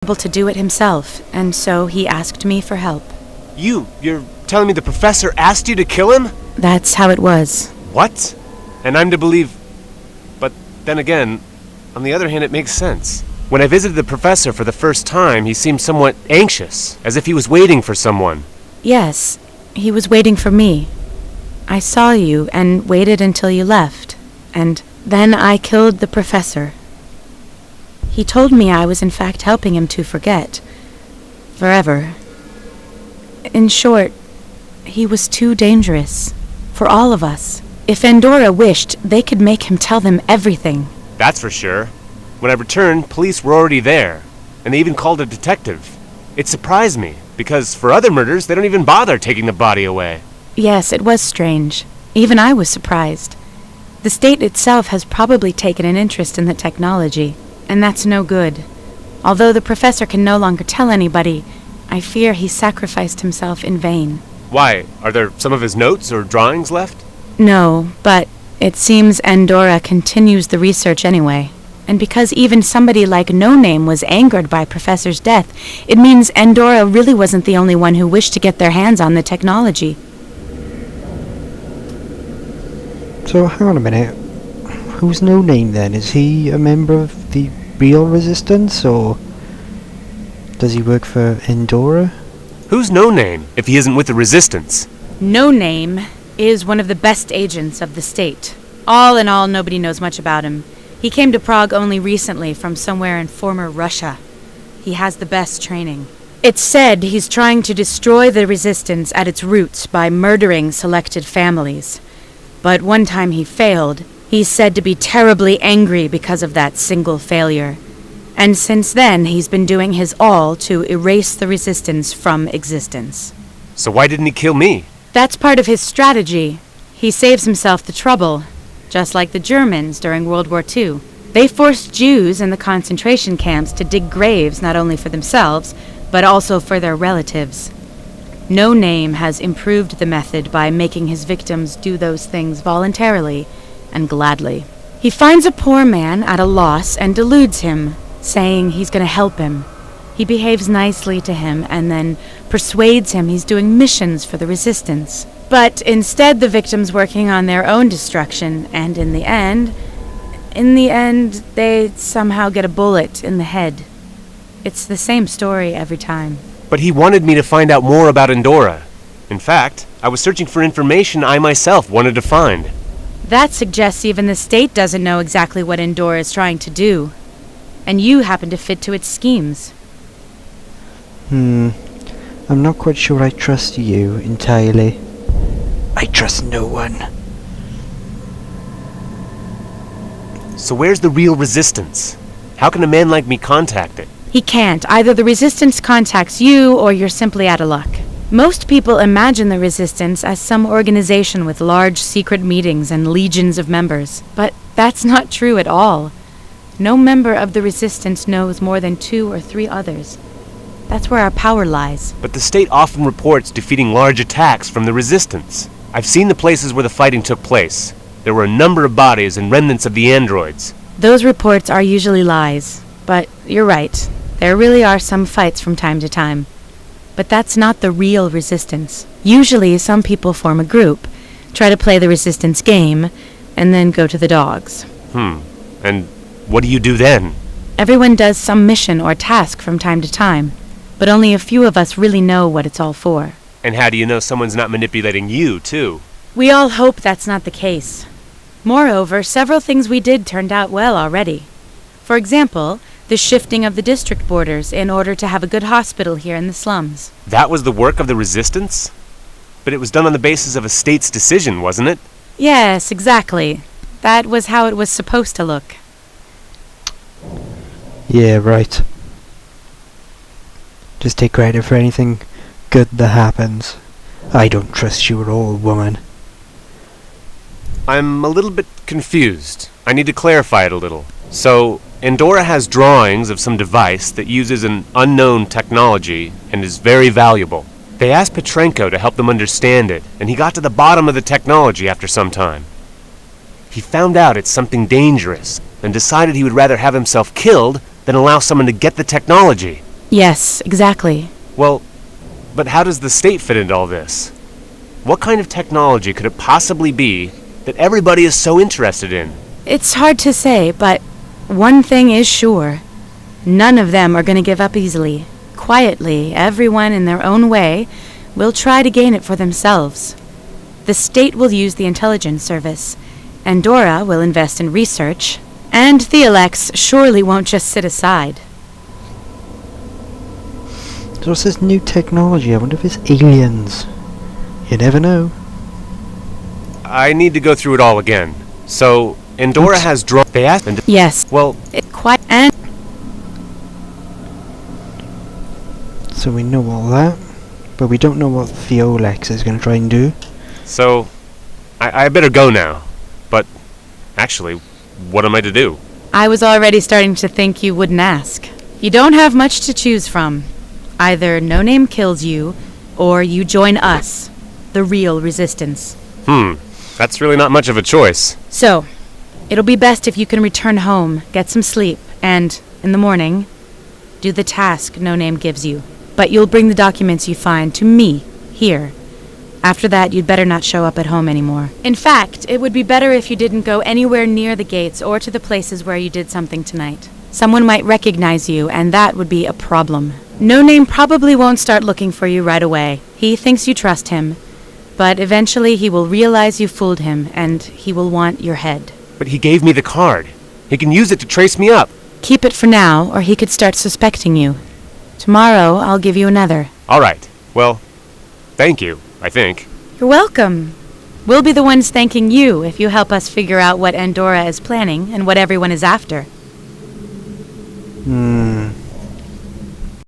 able to do it himself, and so he asked me for help. You're telling me the professor asked you to kill him? That's how it was. What? And I'm to believe... But then again, on the other hand, it makes sense. When I visited the professor for the first time, he seemed somewhat anxious, as if he was waiting for someone. Yes, he was waiting for me. I saw you and waited until you left, and then I killed the professor. He told me I was in fact helping him to forget. Forever. In short, he was too dangerous. For all of us. If Andorra wished, they could make him tell them everything. That's for sure. When I returned, police were already there, and they even called a detective. It surprised me, because for other murders, they don't even bother taking the body away. Yes, it was strange. Even I was surprised. The state itself has probably taken an interest in the technology, and that's no good. Although the professor can no longer tell anybody, I fear he sacrificed himself in vain. Why? Are there some of his notes or drawings left? No, but it seems Andorra continues the research anyway. And because even somebody like No Name was angered by Professor's death, it means Andorra really wasn't the only one who wished to get their hands on the technology. So, hang on a minute. Who's No Name then? Is he a member of the real resistance, or does he work for Andorra? Who's No Name, if he isn't with the resistance? No Name is one of the best agents of the state. All in all, nobody knows much about him. He came to Prague only recently from somewhere in former Russia. He has the best training. It's said he's trying to destroy the resistance at its roots by murdering selected families. But one time he failed. He's said to be terribly angry because of that single failure. And since then, he's been doing his all to erase the resistance from existence. So why didn't he kill me? That's part of his strategy. He saves himself the trouble. Just like the Germans during World War II. They forced Jews in the concentration camps to dig graves not only for themselves, but also for their relatives. No Name has improved the method by making his victims do those things voluntarily and gladly. He finds a poor man at a loss and deludes him, saying he's going to help him. He behaves nicely to him and then persuades him he's doing missions for the resistance. But instead the victim's working on their own destruction, and in the end, they somehow get a bullet in the head. It's the same story every time. But he wanted me to find out more about Andorra. In fact, I was searching for information I myself wanted to find. That suggests even the state doesn't know exactly what Andorra is trying to do. And you happen to fit to its schemes. I'm not quite sure I trust you entirely. I trust no one. So where's the real resistance? How can a man like me contact it? He can't. Either the resistance contacts you, or you're simply out of luck. Most people imagine the resistance as some organization with large secret meetings and legions of members. But that's not true at all. No member of the resistance knows more than 2 or 3 others. That's where our power lies. But the state often reports defeating large attacks from the resistance. I've seen the places where the fighting took place. There were a number of bodies and remnants of the androids. Those reports are usually lies. But you're right. There really are some fights from time to time. But that's not the real resistance. Usually some people form a group, try to play the resistance game, and then go to the dogs. And what do you do then? Everyone does some mission or task from time to time, but only a few of us really know what it's all for. And how do you know someone's not manipulating you, too? We all hope that's not the case. Moreover, several things we did turned out well already. For example, the shifting of the district borders in order to have a good hospital here in the slums. That was the work of the resistance? But it was done on the basis of a state's decision, wasn't it? Yes, exactly. That was how it was supposed to look. Yeah, right. Just take credit for anything good that happens. I don't trust you at all, woman. I'm a little bit confused. I need to clarify it a little. So, Andorra has drawings of some device that uses an unknown technology and is very valuable. They asked Petrenko to help them understand it, and he got to the bottom of the technology after some time. He found out it's something dangerous, and decided he would rather have himself killed than allow someone to get the technology. Yes, exactly. Well, but how does the state fit into all this? What kind of technology could it possibly be that everybody is so interested in? It's hard to say, but one thing is sure. None of them are going to give up easily. Quietly, everyone in their own way will try to gain it for themselves. The state will use the intelligence service. Andorra will invest in research. And Theolex surely won't just sit aside. So what's this new technology? I wonder if it's aliens. You never know. I need to go through it all again. So, Andorra Oops. has drawn... They asked... Yes. Well, Quite and So we know all that, but we don't know what Theolex is going to try and do. so... I better go now. But, actually, what am I to do? I was already starting to think you wouldn't ask. You don't have much to choose from. Either No Name kills you, or you join us, the real resistance. That's really not much of a choice. So, it'll be best if you can return home, get some sleep, and, in the morning, do the task No Name gives you. But you'll bring the documents you find to me, here. After that, you'd better not show up at home anymore. In fact, it would be better if you didn't go anywhere near the gates or to the places where you did something tonight. Someone might recognize you, and that would be a problem. No Name probably won't start looking for you right away. He thinks you trust him. But eventually he will realize you fooled him, and he will want your head. But he gave me the card. He can use it to trace me up. Keep it for now, or he could start suspecting you. Tomorrow, I'll give you another. All right. Well, thank you, I think. You're welcome. We'll be the ones thanking you if you help us figure out what Andorra is planning and what everyone is after.